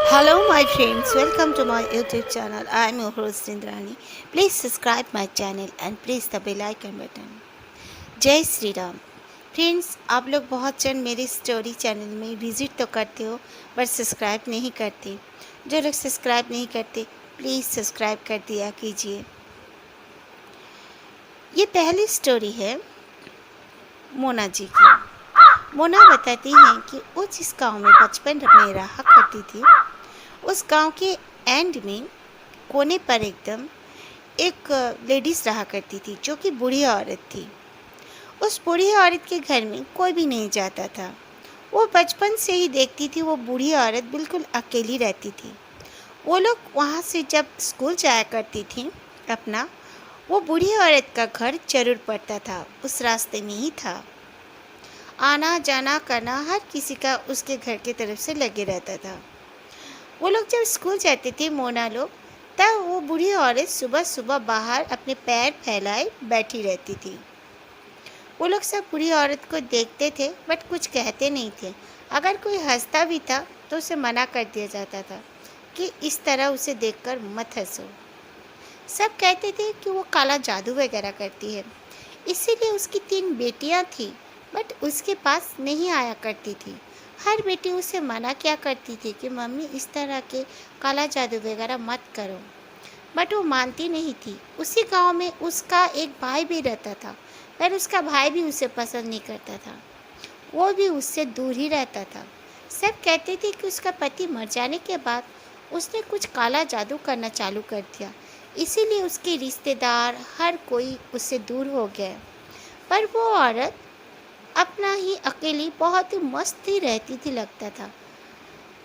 Hello, my friends. Welcome to my YouTube channel. I am your host Indrani. Please subscribe my channel and press the bell icon button. जय Shri Ram. Friends, आप लोग बहुत जन मेरे story channel में visit तो करते हो पर सब्सक्राइब नहीं करते। जो लोग सब्सक्राइब नहीं करते प्लीज़ सब्सक्राइब कर दिया कीजिए। ये पहली स्टोरी है मोना जी की। मोना बताती हैं कि वो जिस गांव में बचपन में रहा करती थी, उस गांव के एंड में कोने पर एकदम एक लेडीज़ रहा करती थी जो कि बूढ़ी औरत थी। उस बूढ़ी औरत के घर में कोई भी नहीं जाता था। वो बचपन से ही देखती थी वो बूढ़ी औरत बिल्कुल अकेली रहती थी। वो लोग वहाँ से जब स्कूल जाया करती थी अपना, वो बूढ़ी औरत का घर जरूर पड़ता था, उस रास्ते में ही था। आना जाना करना हर किसी का उसके घर की तरफ से लगे रहता था। वो लोग जब स्कूल जाते थे मोना लोग, तब वो बूढ़ी औरत सुबह सुबह बाहर अपने पैर फैलाए बैठी रहती थी। वो लोग सब बूढ़ी औरत को देखते थे बट कुछ कहते नहीं थे। अगर कोई हंसता भी था तो उसे मना कर दिया जाता था कि इस तरह उसे देखकर मत हंसो। सब कहते थे कि वो काला जादू वगैरह करती है, इसीलिए उसकी 3 बेटियां थी बट उसके पास नहीं आया करती थी। हर बेटी उसे मना किया करती थी कि मम्मी इस तरह के काला जादू वगैरह मत करो, बट वो मानती नहीं थी। उसी गांव में उसका एक भाई भी रहता था पर उसका भाई भी उसे पसंद नहीं करता था, वो भी उससे दूर ही रहता था। सब कहते थे कि उसका पति मर जाने के बाद उसने कुछ काला जादू करना चालू कर दिया, इसीलिए उसके रिश्तेदार हर कोई उससे दूर हो गए। पर वो औरत अपना ही अकेली बहुत ही मस्त ही रहती थी लगता था।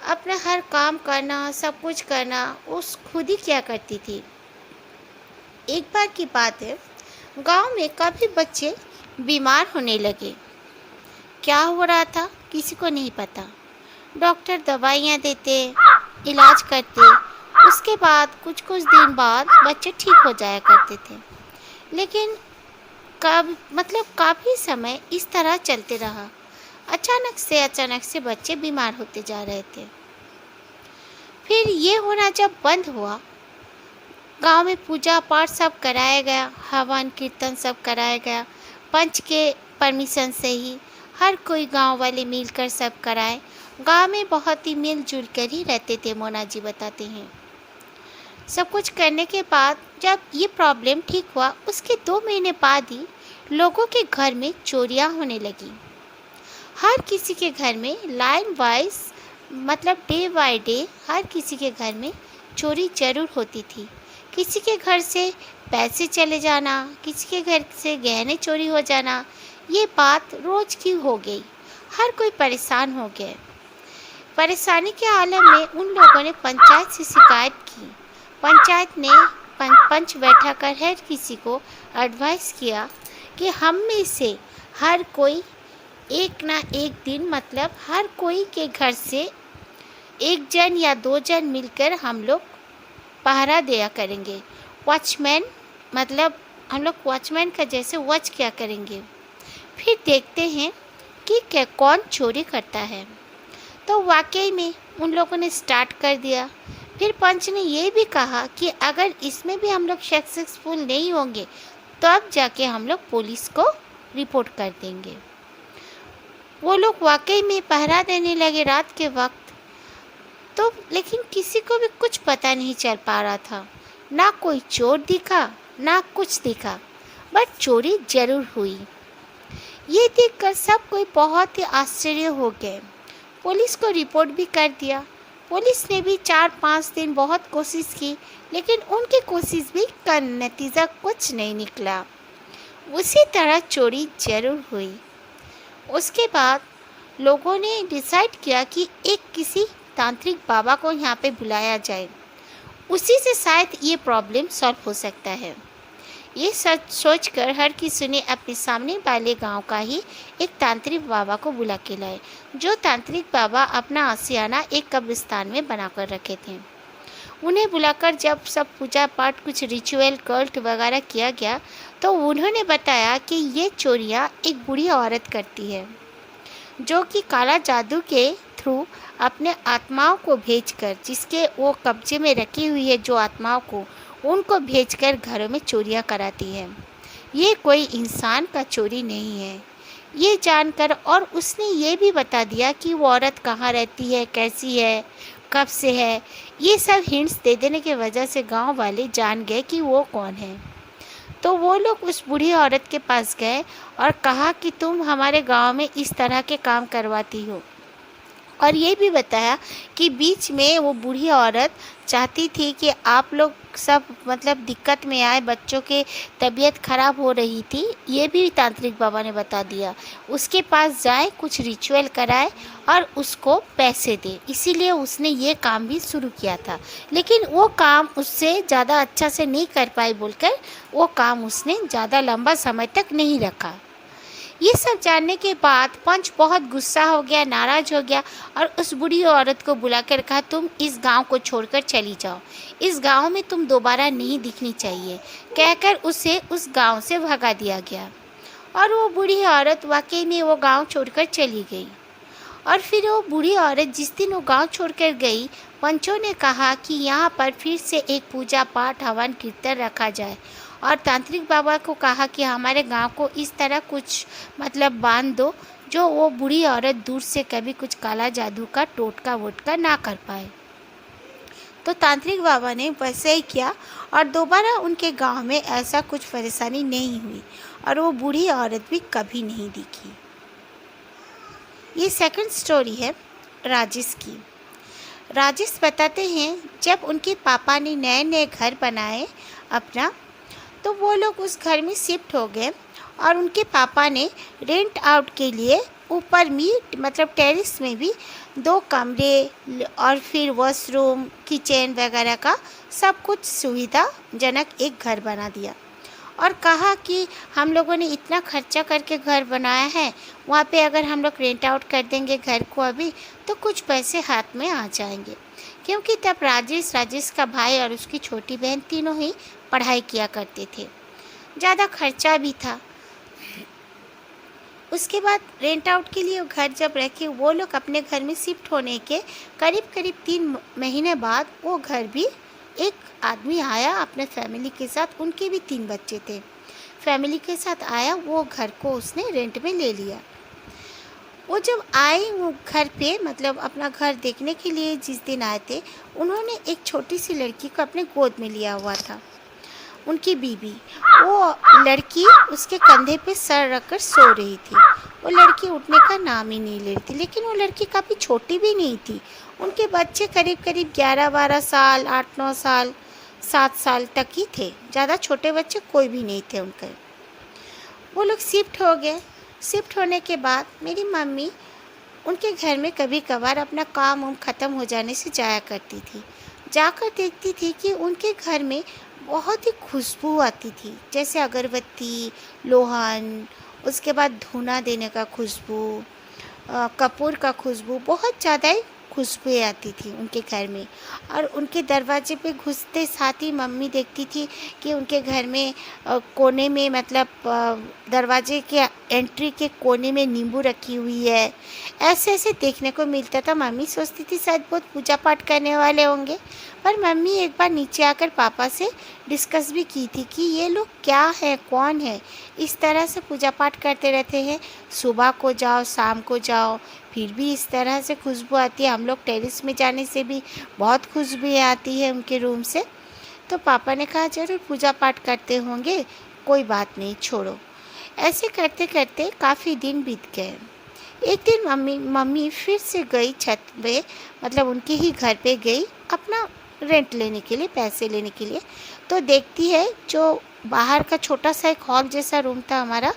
अपना हर काम करना, सब कुछ करना उस खुद ही किया करती थी। एक बार की बात है, गांव में काफ़ी बच्चे बीमार होने लगे। क्या हो रहा था किसी को नहीं पता। डॉक्टर दवाइयाँ देते, इलाज करते, उसके बाद कुछ कुछ दिन बाद बच्चे ठीक हो जाया करते थे। लेकिन काफ़ी समय इस तरह चलते रहा। अचानक से बच्चे बीमार होते जा रहे थे। फिर ये होना जब बंद हुआ, गांव में पूजा पाठ सब कराया गया, हवन कीर्तन सब कराया गया। पंच के परमिशन से ही हर कोई गांव वाले मिलकर सब कराए। गांव में बहुत ही मिलजुल कर ही रहते थे, मोना जी बताते हैं। सब कुछ करने के बाद जब ये प्रॉब्लम ठीक हुआ, उसके 2 महीने बाद ही लोगों के घर में चोरियां होने लगी। हर किसी के घर में line wise day by day हर किसी के घर में चोरी जरूर होती थी। किसी के घर से पैसे चले जाना, किसी के घर से गहने चोरी हो जाना, ये बात रोज की हो गई। हर कोई परेशान हो गए। परेशानी के आलम में उन लोगों ने पंचायत से शिकायत की। पंचायत ने पंच बैठा कर हर किसी को एडवाइस किया कि हम में से हर कोई एक ना एक दिन हर कोई के घर से 1 जन या 2 जन मिलकर हम लोग पहरा दिया करेंगे। वॉचमैन हम लोग वॉचमैन का जैसे वॉच किया करेंगे, फिर देखते हैं कि क्या कौन चोरी करता है। तो वाकई में उन लोगों ने स्टार्ट कर दिया। फिर पंच ने ये भी कहा कि अगर इसमें भी हम लोग सक्सेसफुल नहीं होंगे तब जाके हम लोग पुलिस को रिपोर्ट कर देंगे। वो लोग वाकई में पहरा देने लगे रात के वक्त। तो लेकिन किसी को भी कुछ पता नहीं चल पा रहा था, ना कोई चोर दिखा ना कुछ दिखा, बट चोरी जरूर हुई। ये देखकर सब कोई बहुत ही आश्चर्य हो गए। पुलिस को रिपोर्ट भी कर दिया। पुलिस ने भी 4-5 दिन बहुत कोशिश की, लेकिन उनकी कोशिश भी का नतीजा कुछ नहीं निकला। उसी तरह चोरी जरूर हुई। उसके बाद लोगों ने डिसाइड किया कि एक किसी तांत्रिक बाबा को यहाँ पे बुलाया जाए, उसी से शायद ये प्रॉब्लम सॉल्व हो सकता है। ये सच सोचकर हर किसी ने अपने सामने वाले गांव का ही एक तांत्रिक बाबा को बुला के लाए। जो तांत्रिक बाबा अपना आशियाना एक कब्रिस्तान में बनाकर रखे थे। उन्हें बुलाकर जब सब पूजा पाठ कुछ रिचुअल कल्ट वगैरह किया गया, तो उन्होंने बताया कि ये चोरियाँ एक बूढ़ी औरत करती है, जो कि काला जादू के थ्रू अपने आत्माओं को भेजकर, जिसके वो कब्जे में रखी हुई है जो आत्माओं को, उनको भेजकर घरों में चोरियां कराती है। ये कोई इंसान का चोरी नहीं है। ये जानकर, और उसने ये भी बता दिया कि वो औरत कहाँ रहती है, कैसी है, कब से है। ये सब हिंट्स दे देने की वजह से गांव वाले जान गए कि वो कौन है। तो वो लोग उस बूढ़ी औरत के पास गए और कहा कि तुम हमारे गांव में इस तरह के काम करवाती हो। और ये भी बताया कि बीच में वो बूढ़ी औरत चाहती थी कि आप लोग सब मतलब दिक्कत में आए, बच्चों के तबीयत ख़राब हो रही थी, ये भी तांत्रिक बाबा ने बता दिया। उसके पास जाए, कुछ रिचुअल कराए और उसको पैसे दे, इसीलिए उसने ये काम भी शुरू किया था। लेकिन वो काम उससे ज़्यादा अच्छा से नहीं कर पाई बोलकर वो काम उसने ज़्यादा लंबा समय तक नहीं रखा। ये सब जानने के बाद पंच बहुत गुस्सा हो गया, नाराज हो गया और उस बूढ़ी औरत को बुलाकर कहा, तुम इस गांव को छोड़कर चली जाओ, इस गांव में तुम दोबारा नहीं दिखनी चाहिए, कहकर उसे उस गांव से भगा दिया गया। और वो बूढ़ी औरत वाकई में वो गांव छोड़कर चली गई। और फिर वो बूढ़ी औरत जिस दिन वो गांव छोड़कर गई, पंचों ने कहा कि यहाँ पर फिर से एक पूजा पाठ, हवन कीर्तन रखा जाए। और तांत्रिक बाबा को कहा कि हमारे गांव को इस तरह कुछ मतलब बांध दो जो वो बूढ़ी औरत दूर से कभी कुछ काला जादू का टोटका वोटका ना कर पाए। तो तांत्रिक बाबा ने वैसे ही किया और दोबारा उनके गांव में ऐसा कुछ परेशानी नहीं हुई और वो बूढ़ी औरत भी कभी नहीं दिखी। ये सेकंड स्टोरी है राजेश की। राजेश बताते हैं, जब उनके पापा ने नए नए घर बनाए अपना, तो वो लोग उस घर में शिफ्ट हो गए और उनके पापा ने रेंट आउट के लिए ऊपर में मतलब टेरेस में भी 2 कमरे और फिर वॉशरूम, किचन वगैरह का सब कुछ सुविधाजनक एक घर बना दिया। और कहा कि हम लोगों ने इतना खर्चा करके घर बनाया है, वहाँ पे अगर हम लोग रेंट आउट कर देंगे घर को अभी, तो कुछ पैसे हाथ में आ जाएंगे। क्योंकि तब राजेश का भाई और उसकी छोटी बहन तीनों ही पढ़ाई किया करते थे, ज़्यादा खर्चा भी था। उसके बाद रेंट आउट के लिए घर जब रखे, वो लोग अपने घर में शिफ्ट होने के करीब 3 महीने बाद वो घर भी एक आदमी आया अपने फैमिली के साथ, उनके भी 3 बच्चे थे, फैमिली के साथ आया, वो घर को उसने रेंट में ले लिया। वो जब आए वो घर पे मतलब अपना घर देखने के लिए जिस दिन आए थे, उन्होंने एक छोटी सी लड़की को अपने गोद में लिया हुआ था, उनकी बीबी। वो लड़की उसके कंधे पे सर रखकर सो रही थी। वो लड़की उठने का नाम ही नहीं ले रही थी, लेकिन वो लड़की काफ़ी छोटी भी नहीं थी। उनके बच्चे करीब 11-12 साल, 8-9 साल, 7 साल तक ही थे, ज़्यादा छोटे बच्चे कोई भी नहीं थे उनके। वो लोग शिफ्ट हो गए। शिफ्ट होने के बाद मेरी मम्मी उनके घर में कभी कभार अपना काम उम ख़त्म हो जाने से जाया करती थी। जाकर देखती थी कि उनके घर में बहुत ही खुशबू आती थी, जैसे अगरबत्ती, लोहन, उसके बाद धूना देने का खुशबू, कपूर का खुशबू, बहुत ज़्यादा ही खुशबुएँ आती थी उनके घर में। और उनके दरवाजे पे घुसते साथ ही मम्मी देखती थी कि उनके घर में कोने में मतलब दरवाजे के एंट्री के कोने में नींबू रखी हुई है। ऐसे ऐसे देखने को मिलता था। मम्मी सोचती थी शायद बहुत पूजा पाठ करने वाले होंगे, पर मम्मी एक बार नीचे आकर पापा से डिस्कस भी की थी कि ये लोग क्या है, कौन है, इस तरह से पूजा पाठ करते रहते हैं, सुबह को जाओ शाम को जाओ फिर भी इस तरह से खुशबू आती है। हम लोग टेरेस में जाने से भी बहुत खुशबू आती है उनके रूम से। तो पापा ने कहा ज़रूर पूजा पाठ करते होंगे, कोई बात नहीं, छोड़ो। ऐसे करते करते काफ़ी दिन बीत गए। एक दिन मम्मी फिर से गई छत पे, मतलब उनके ही घर पे गई अपना रेंट लेने के लिए, पैसे लेने के लिए। तो देखती है जो बाहर का छोटा सा एक हॉल जैसा रूम था हमारा,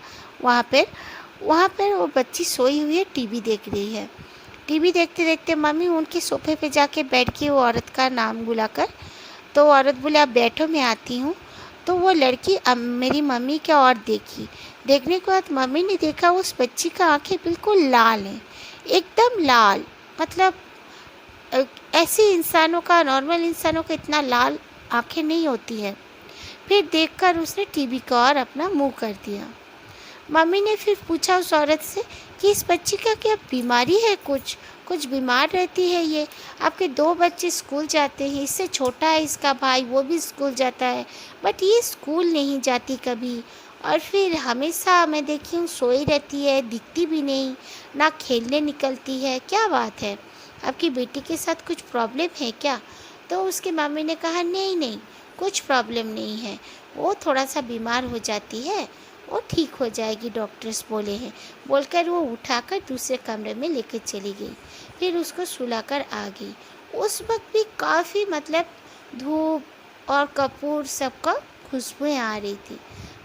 वहाँ पर वो बच्ची सोई हुई है, टीवी देख रही है। टीवी देखते देखते मम्मी उनके सोफे पे जाके बैठ गई वो औरत का नाम बुलाकर। तो वो औरत बोले आप बैठो, मैं आती हूँ। तो वो लड़की मेरी मम्मी की ओर देखी। देखने के बाद मम्मी ने देखा उस बच्ची का आंखें बिल्कुल लाल हैं, एकदम लाल। मतलब ऐसे इंसानों का, नॉर्मल इंसानों का इतना लाल आंखें नहीं होती है। फिर देखकर उसने टीवी का और अपना मुंह कर दिया। मम्मी ने फिर पूछा उस औरत से कि इस बच्ची का क्या बीमारी है, कुछ कुछ बीमार रहती है ये। आपके 2 बच्चे स्कूल जाते हैं, इससे छोटा है इसका भाई, वो भी स्कूल जाता है, बट ये स्कूल नहीं जाती कभी। और फिर हमेशा मैं देखी हूँ सोई रहती है, दिखती भी नहीं, ना खेलने निकलती है। क्या बात है, आपकी बेटी के साथ कुछ प्रॉब्लम है क्या? तो उसकी मम्मी ने कहा नहीं नहीं, कुछ प्रॉब्लम नहीं है, वो थोड़ा सा बीमार हो जाती है, वो ठीक हो जाएगी, डॉक्टर्स बोले हैं। बोलकर वो उठाकर दूसरे कमरे में लेकर चली गई, फिर उसको सुलाकर आ गई। उस वक्त भी काफ़ी धूप और कपूर सबका खुशबुएँ आ रही थी।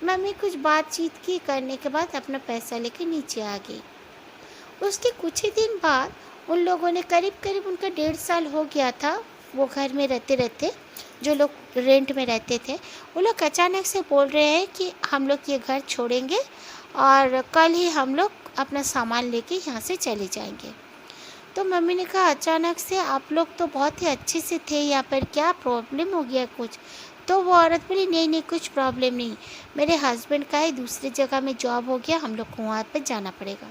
मम्मी कुछ बातचीत की करने के बाद अपना पैसा लेकर नीचे आ गई। उसके कुछ ही दिन बाद उन लोगों ने करीब करीब उनका 1.5 साल हो गया था वो घर में रहते रहते, जो लोग रेंट में रहते थे, वो लोग अचानक से बोल रहे हैं कि हम लोग ये घर छोड़ेंगे और कल ही हम लोग अपना सामान लेके यहाँ से चले जाएंगे। तो मम्मी ने कहा अचानक से, आप लोग तो बहुत ही अच्छे से थे यहाँ पर, क्या प्रॉब्लम हो गया कुछ? तो वो औरत बोली नहीं नहीं, कुछ प्रॉब्लम नहीं, मेरे हस्बैंड का ही दूसरी जगह में जॉब हो गया, हम लोग को वहाँ पर जाना पड़ेगा।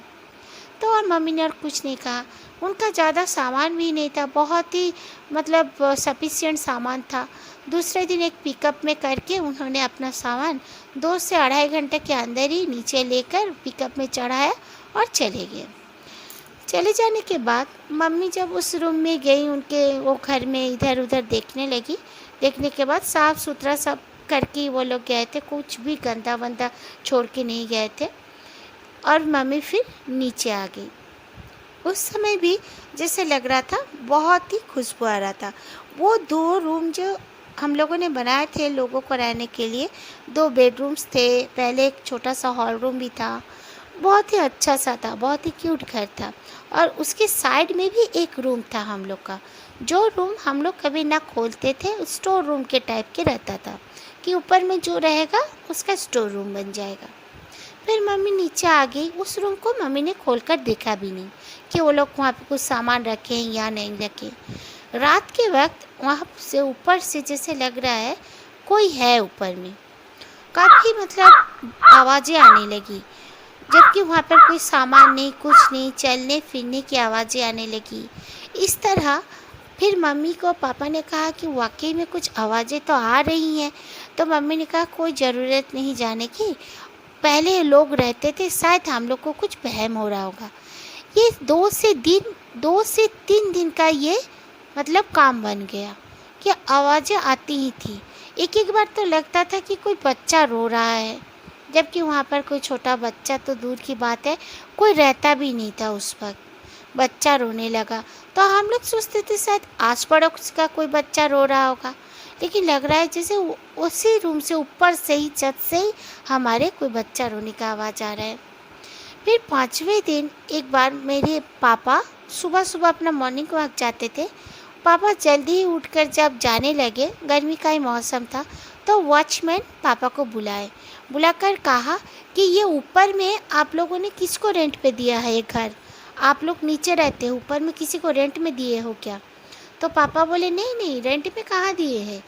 तो और मम्मी ने और कुछ नहीं कहा। उनका ज़्यादा सामान भी नहीं था, बहुत ही सफिशिएंट सामान था। दूसरे दिन एक पिकअप में करके उन्होंने अपना सामान 2 से 2.5 घंटे के अंदर ही नीचे लेकर पिकअप में चढ़ाया और चले गए। चले जाने के बाद मम्मी जब उस रूम में गई, उनके वो घर में इधर उधर देखने लगी। देखने के बाद साफ़ सुथरा सब करके वो लोग गए थे, कुछ भी गंदा वंदा छोड़ के नहीं गए थे। और मम्मी फिर नीचे आ गई। उस समय भी जैसे लग रहा था बहुत ही खुशबू आ रहा था। वो 2 रूम जो हम लोगों ने बनाए थे लोगों को रहने के लिए, 2 बेडरूम्स थे, पहले एक छोटा सा हॉल रूम भी था, बहुत ही अच्छा सा था, बहुत ही क्यूट घर था। और उसके साइड में भी एक रूम था हम लोग का, जो रूम हम लोग कभी ना खोलते थे, स्टोर रूम के टाइप के रहता था कि ऊपर में जो रहेगा उसका स्टोर रूम बन जाएगा। फिर मम्मी नीचे आ गई। उस रूम को मम्मी ने खोलकर देखा भी नहीं कि वो लोग वहाँ पे कुछ सामान रखे हैं या नहीं रखे। रात के वक्त वहाँ से ऊपर से जैसे लग रहा है कोई है ऊपर में, काफ़ी आवाज़ें आने लगी, जबकि वहाँ पर कोई सामान नहीं, कुछ नहीं, चलने फिरने की आवाज़ें आने लगी। इस तरह फिर मम्मी को पापा ने कहा कि वाकई में कुछ आवाज़ें तो आ रही हैं। तो मम्मी ने कहा कोई ज़रूरत नहीं जाने की, पहले लोग रहते थे, शायद हम लोग को कुछ वहम हो रहा होगा। ये 2 से 3 दिन का ये काम बन गया कि आवाज़ें आती ही थी। एक एक बार तो लगता था कि कोई बच्चा रो रहा है, जबकि वहाँ पर कोई छोटा बच्चा तो दूर की बात है, कोई रहता भी नहीं था उस वक्त। बच्चा रोने लगा तो हम लोग सोचते थे शायद आस पड़ोस का कोई बच्चा रो रहा होगा, लेकिन लग रहा है जैसे उसी रूम से ऊपर से ही, छत से ही हमारे कोई बच्चा रोने का आवाज़ आ रहा है। फिर 5वें दिन एक बार मेरे पापा सुबह सुबह अपना मॉर्निंग वॉक जाते थे। पापा जल्दी ही उठकर जब जाने लगे, गर्मी का ही मौसम था, तो वॉचमैन पापा को बुलाकर कहा कि ये ऊपर में आप लोगों ने किसको रेंट पे दिया है ये घर? आप लोग नीचे रहते हो, ऊपर में किसी को रेंट में दिए हो क्या? तो पापा बोले नहीं नहीं, रेंट पे कहाँ दिए हैं,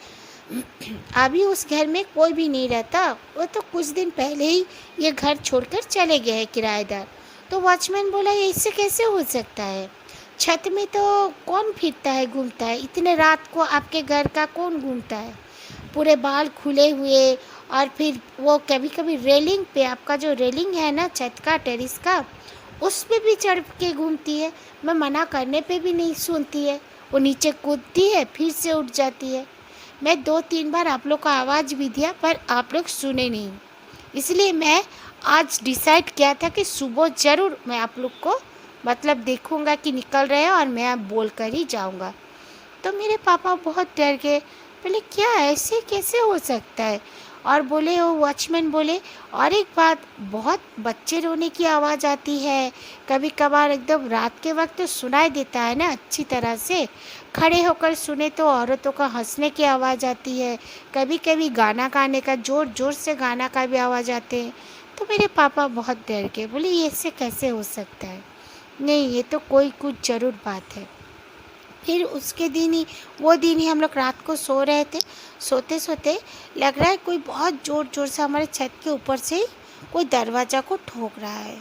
अभी उस घर में कोई भी नहीं रहता, वो तो कुछ दिन पहले ही ये घर छोड़कर चले गए हैं किराएदार। तो वॉचमैन बोला ये इससे कैसे हो सकता है, छत में तो कौन फिरता है, घूमता है, इतने रात को आपके घर का कौन घूमता है, पूरे बाल खुले हुए। और फिर वो कभी कभी रेलिंग पे, आपका जो रेलिंग है ना छत का, टेरिस का, उस पे भी चढ़ के घूमती है। मैं मना करने पे भी नहीं सुनती है, वो नीचे कूदती है फिर से उठ जाती है। मैं 2-3 बार आप लोग को आवाज़ भी दिया पर आप लोग सुने नहीं, इसलिए मैं आज डिसाइड किया था कि सुबह ज़रूर मैं आप लोग को देखूंगा कि निकल रहे हैं और मैं बोल कर ही जाऊंगा। तो मेरे पापा बहुत डर गए, बोले क्या ऐसे कैसे हो सकता है? और बोले, वो वॉचमैन बोले और एक बात, बहुत बच्चे रोने की आवाज़ आती है, कभी कभार एकदम रात के वक्त तो सुनाई देता है ना अच्छी तरह से, खड़े होकर सुने तो औरतों का हंसने की आवाज़ आती है, कभी कभी गाना गाने का, ज़ोर ज़ोर से गाना का भी आवाज़ आते हैं। तो मेरे पापा बहुत डर गए, बोले ये ऐसे कैसे हो सकता है, नहीं ये तो कोई कुछ ज़रूर बात है। फिर उसके दिन ही, वो दिन ही हम लोग रात को सो रहे थे, सोते सोते लग रहा है कोई बहुत ज़ोर ज़ोर से हमारे छत के ऊपर से कोई दरवाज़ा को ठोक रहा है।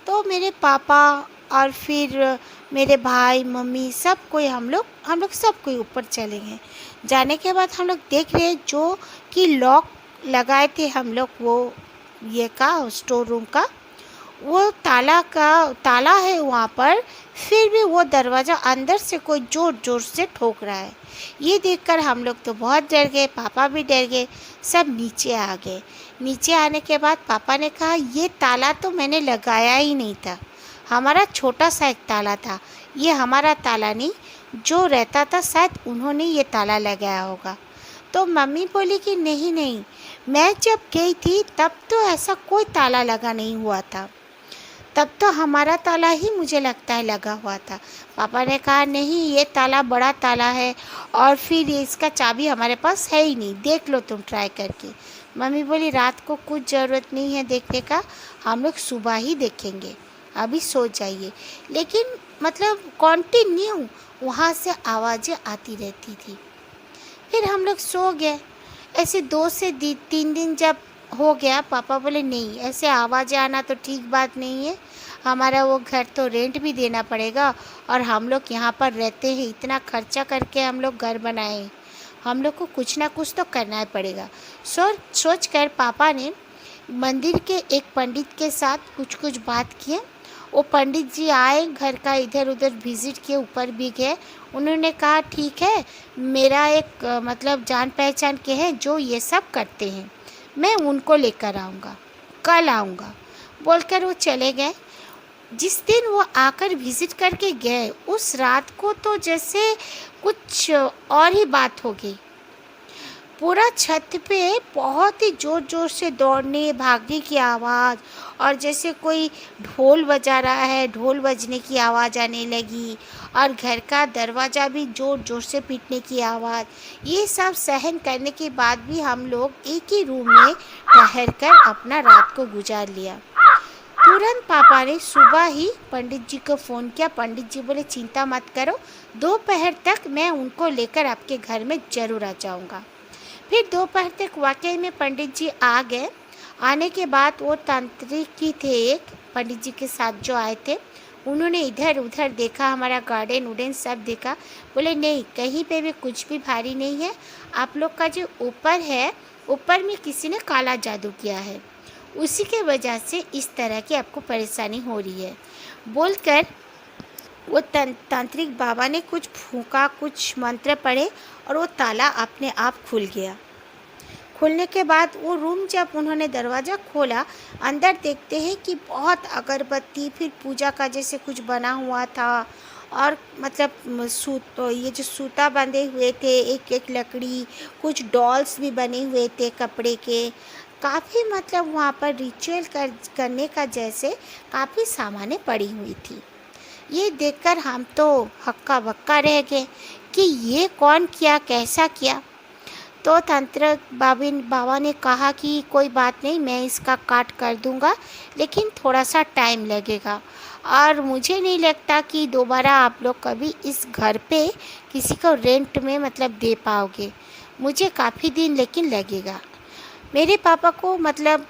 तो मेरे पापा और फिर मेरे भाई मम्मी सब कोई हम लोग सब कोई ऊपर चले गए। जाने के बाद हम लोग देख रहे हैं जो कि लॉक लगाए थे हम लोग, वो ये का स्टोर रूम का वो ताला है वहाँ पर, फिर भी वो दरवाज़ा अंदर से कोई ज़ोर ज़ोर से ठोक रहा है। ये देखकर हम लोग तो बहुत डर गए, पापा भी डर गए, सब नीचे आ गए। नीचे आने के बाद पापा ने कहा ये ताला तो मैंने लगाया ही नहीं था, हमारा छोटा सा एक ताला था, ये हमारा ताला नहीं, जो रहता था शायद उन्होंने ये ताला लगाया होगा। तो मम्मी बोली कि नहीं नहीं, मैं जब गई थी तब तो ऐसा कोई ताला लगा नहीं हुआ था, तब तो हमारा ताला ही मुझे लगता है लगा हुआ था। पापा ने कहा नहीं, ये ताला बड़ा ताला है और फिर इसका चाबी हमारे पास है ही नहीं, देख लो तुम ट्राई करके। मम्मी बोली रात को कुछ ज़रूरत नहीं है देखने का, हम लोग सुबह ही देखेंगे, अभी सो जाइए। लेकिन मतलब कॉन्टिन्यू वहाँ से आवाज़ें आती रहती थी। फिर हम लोग सो गए। ऐसे 2 से 3 दिन जब हो गया, पापा बोले नहीं, ऐसे आवाज़ें आना तो ठीक बात नहीं है, हमारा वो घर तो रेंट भी देना पड़ेगा और हम लोग यहाँ पर रहते हैं, इतना खर्चा करके हम लोग घर बनाए हैं, हम लोग को कुछ ना कुछ तो करना ही पड़ेगा। सोच कर पापा ने मंदिर के एक पंडित के साथ कुछ बात किए। वो पंडित जी आए, घर का इधर उधर विज़िट किए, ऊपर भी गए। उन्होंने कहा ठीक है, मेरा एक मतलब जान पहचान के हैं जो ये सब करते हैं, मैं उनको लेकर आऊँगा, कल आऊँगा बोलकर वो चले गए। जिस दिन वो आकर विज़िट करके गए, उस रात को तो जैसे कुछ और ही बात हो गई। पूरा छत पे बहुत ही ज़ोर ज़ोर से दौड़ने भागने की आवाज़, और जैसे कोई ढोल बजा रहा है, ढोल बजने की आवाज़ आने लगी, और घर का दरवाज़ा भी ज़ोर ज़ोर से पीटने की आवाज़। ये सब सहन करने के बाद भी हम लोग एक ही रूम में ठहर कर अपना रात को गुजार लिया। तुरंत पापा ने सुबह ही पंडित जी को फ़ोन किया। पंडित जी बोले चिंता मत करो, दोपहर तक मैं उनको लेकर आपके घर में ज़रूर आ जाऊँगा। फिर दोपहर तक वाकई में पंडित जी आ गए। आने के बाद वो तांत्रिक ही थे एक पंडित जी के साथ जो आए थे, उन्होंने इधर उधर देखा, हमारा गार्डन उडन सब देखा। बोले नहीं, कहीं पे भी कुछ भी भारी नहीं है, आप लोग का जो ऊपर है, ऊपर में किसी ने काला जादू किया है, उसी के वजह से इस तरह की आपको परेशानी हो रही है बोलकर वो तांत्रिक बाबा ने कुछ फूंका, कुछ मंत्र पढ़े और वो ताला अपने आप खुल गया। खुलने के बाद वो रूम जब उन्होंने दरवाज़ा खोला, अंदर देखते हैं कि बहुत अगरबत्ती, फिर पूजा का जैसे कुछ बना हुआ था, और मतलब ये जो सूता बंधे हुए थे, एक एक लकड़ी, कुछ डॉल्स भी बने हुए थे कपड़े के, काफ़ी मतलब वहाँ पर रिचुअल करने का जैसे काफ़ी सामानें पड़ी हुई थी। ये देखकर हम तो हक्का बक्का रह गए कि ये कौन किया, कैसा किया। तो तंत्र बाबा ने कहा कि कोई बात नहीं, मैं इसका काट कर दूंगा, लेकिन थोड़ा सा टाइम लगेगा, और मुझे नहीं लगता कि दोबारा आप लोग कभी इस घर पे किसी को रेंट में मतलब दे पाओगे, मुझे काफ़ी दिन लेकिन लगेगा। मेरे पापा को मतलब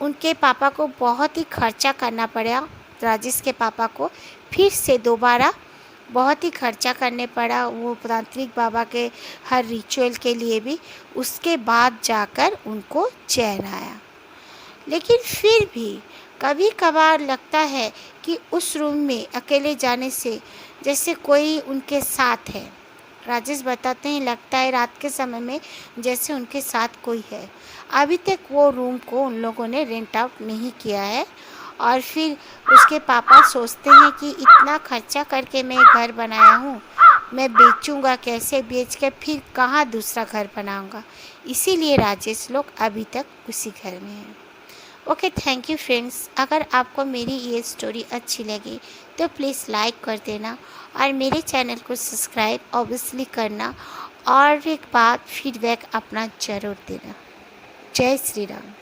उनके पापा को बहुत ही खर्चा करना पड़ा, राजेश के पापा को फिर से दोबारा बहुत ही खर्चा करने पड़ा वो तांत्रिक बाबा के हर रिचुअल के लिए भी, उसके बाद जाकर उनको चैन आया। लेकिन फिर भी कभी कभार लगता है कि उस रूम में अकेले जाने से जैसे कोई उनके साथ है। राजेश बताते हैं लगता है रात के समय में जैसे उनके साथ कोई है। अभी तक वो रूम को उन लोगों ने रेंट आउट नहीं किया है, और फिर उसके पापा सोचते हैं कि इतना खर्चा करके मैं घर बनाया हूँ, मैं बेचूंगा कैसे, बेच के फिर कहाँ दूसरा घर बनाऊंगा। इसीलिए राजेश लोग अभी तक उसी घर में हैं। Okay, thank you friends. अगर आपको मेरी ये स्टोरी अच्छी लगी तो प्लीज़ लाइक कर देना और मेरे चैनल को सब्सक्राइब ऑब्वियसली करना, और एक बात फीडबैक अपना ज़रूर देना। जय श्री राम।